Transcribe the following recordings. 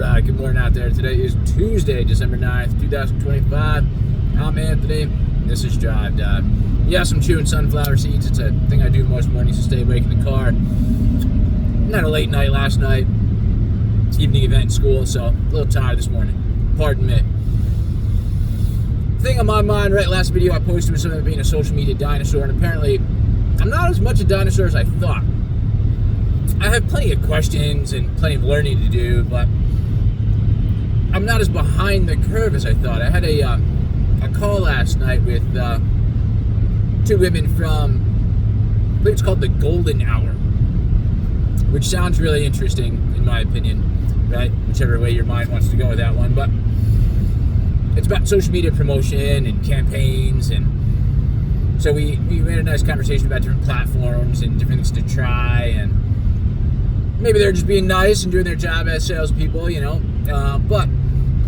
Alright, good morning out there. Today is Tuesday, December 9th, 2025. I'm Anthony. This is Drive Dive. Yes, I'm chewing sunflower seeds. It's a thing I do most mornings to stay awake in the car. Had a late night last night. Evening event in school, so a little tired this morning. Pardon me. Thing on my mind, right? Last video I posted was something about being a social media dinosaur, and apparently I'm not as much a dinosaur as I thought. I have plenty of questions and plenty of learning to do, but I'm not as behind the curve as I thought. I had a call last night with two women from, I believe it's called the Golden Hour, which sounds really interesting in my opinion, right? Whichever way your mind wants to go with that one, but it's about social media promotion and campaigns, and so we had a nice conversation about different platforms and different things to try, and maybe they're just being nice and doing their job as salespeople, you know. But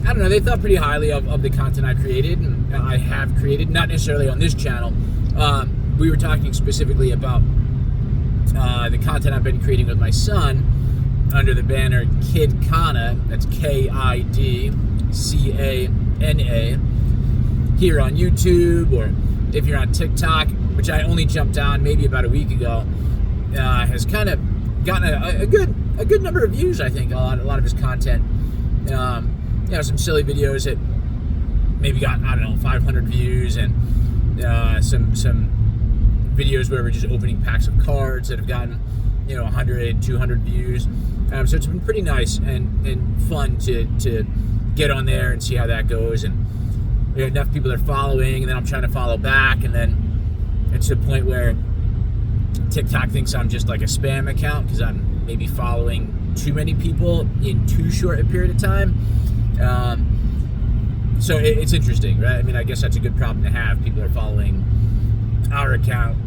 I don't know. They thought pretty highly of the content I created and I have created, not necessarily on this channel. We were talking specifically about the content I've been creating with my son under the banner Kid Kana. That's KIDCANA here on YouTube, or if you're on TikTok, which I only jumped on maybe about a week ago, has kind of gotten a good number of views. I think a lot of his content, you know, some silly videos that maybe got, I don't know, 500 views, and some videos where we're just opening packs of cards that have gotten, you know, 100, 200 views. So it's been pretty nice and fun to get on there and see how that goes, and you know, enough people are following, and then I'm trying to follow back, and then it's to the point where TikTok thinks I'm just like a spam account because I'm maybe following too many people in too short a period of time. So it's interesting, right? I mean, I guess that's a good problem to have. People are following our account,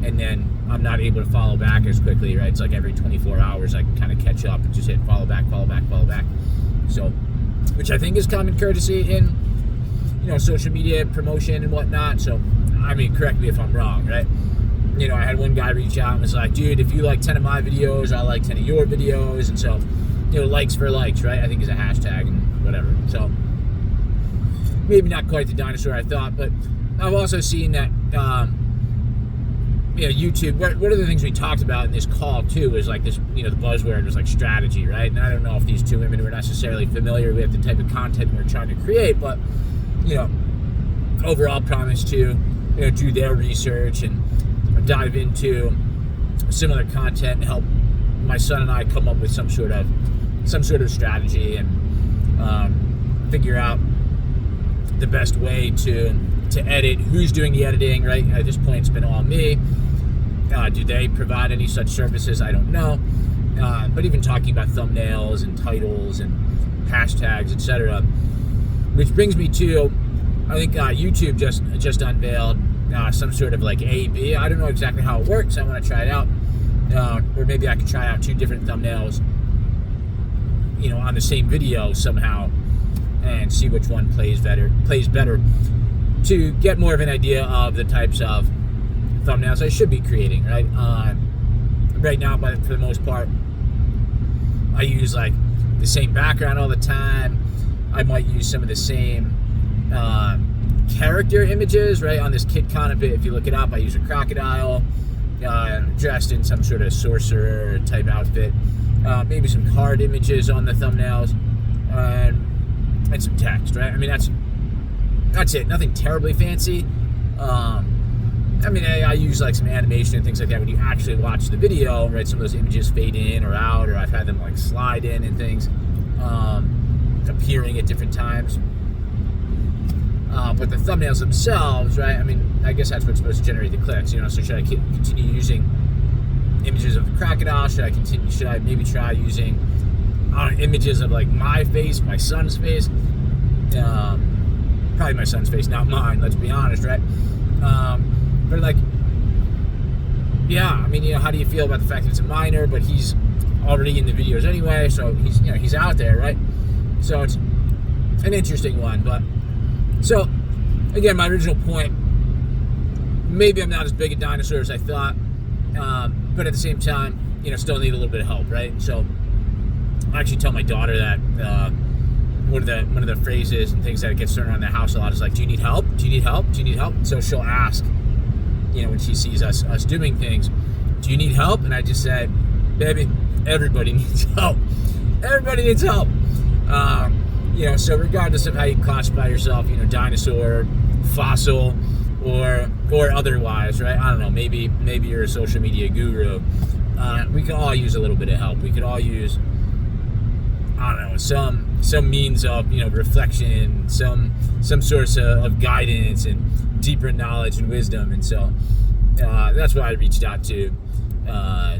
and then I'm not able to follow back as quickly, right? It's like every 24 hours I can kind of catch up and just hit follow back. So, which I think is common courtesy in, you know, social media promotion and whatnot. So, I mean, correct me if I'm wrong, right? You know, I had one guy reach out and was like, dude, if you like 10 of my videos, I like 10 of your videos. And so, you know, likes for likes, right? I think is a hashtag and whatever. So, maybe not quite the dinosaur I thought, but I've also seen that, you know, YouTube, one of the things we talked about in this call, too, was like this, you know, the buzzword was like strategy, right? And I don't know if these two women were necessarily familiar with the type of content we're trying to create, but, you know, overall promise to, you know, do their research and dive into similar content and help my son and I come up with some sort of strategy and figure out the best way to edit, who's doing the editing, right? At this point, it's been all me. Do they provide any such services? I don't know. But even talking about thumbnails and titles and hashtags, etc. Which brings me to, I think YouTube just unveiled some sort of like A/B. I don't know exactly how it works. I want to try it out. Or maybe I could try out two different thumbnails, you know, on the same video somehow, and see which one plays better to get more of an idea of the types of thumbnails I should be creating, right? Right now, but for the most part, I use like the same background all the time. I might use some of the same character images, right? On this Kid Kana bit, if you look it up, I use a crocodile dressed in some sort of sorcerer type outfit. Maybe some card images on the thumbnails, and some text, right? I mean, that's it. Nothing terribly fancy. I mean, I use like some animation and things like that when you actually watch the video, right? Some of those images fade in or out, or I've had them like slide in and things, appearing at different times. But the thumbnails themselves, right? I mean, I guess that's what's supposed to generate the clicks, you know? So should I continue using images of the crocodile? Should I maybe try using images of like my face, my son's face? Probably my son's face, not mine, let's be honest, right? But like, yeah, I mean, you know, how do you feel about the fact that it's a minor, but he's already in the videos anyway, so he's, you know, he's out there, right? So it's an interesting one. But so again, my original point, maybe I'm not as big a dinosaur as I thought, but at the same time, you know, still need a little bit of help, right? So I actually tell my daughter that one of the phrases and things that gets thrown around the house a lot is like, do you need help? Do you need help? Do you need help? So she'll ask, when she sees us doing things, do you need help? And I just say, baby, everybody needs help. Everybody needs help. So regardless of how you classify yourself, dinosaur, fossil, or otherwise, right? I don't know. Maybe you're a social media guru. We could all use a little bit of help. We could all use, I don't know, some means of reflection, some source of guidance and deeper knowledge and wisdom. And so that's why I reached out to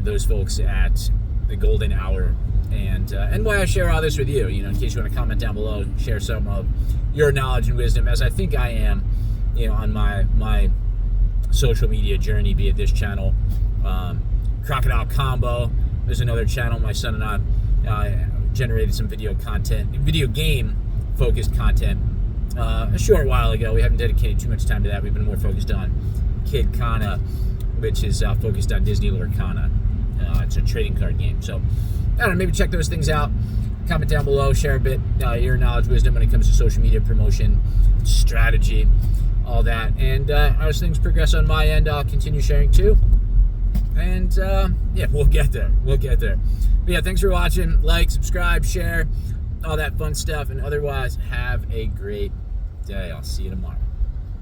those folks at the Golden Hour, and why I share all this with you. In case you want to comment down below, share some of your knowledge and wisdom, as I think I am, on my social media journey, be it this channel, Crocodile Combo. There's another channel my son and I generated some video game focused content a short while ago. We haven't dedicated too much time to that. We've been more focused on Kid Kana, which is focused on Disney Lord Kana. It's a trading card game. So I don't know, maybe check those things out. Comment down below, share a bit your knowledge, wisdom when it comes to social media promotion, strategy, all that. And as things progress on my end, I'll continue sharing too. And we'll get there. But yeah, thanks for watching. Like, subscribe, share, all that fun stuff. And otherwise, have a great day. I'll see you tomorrow.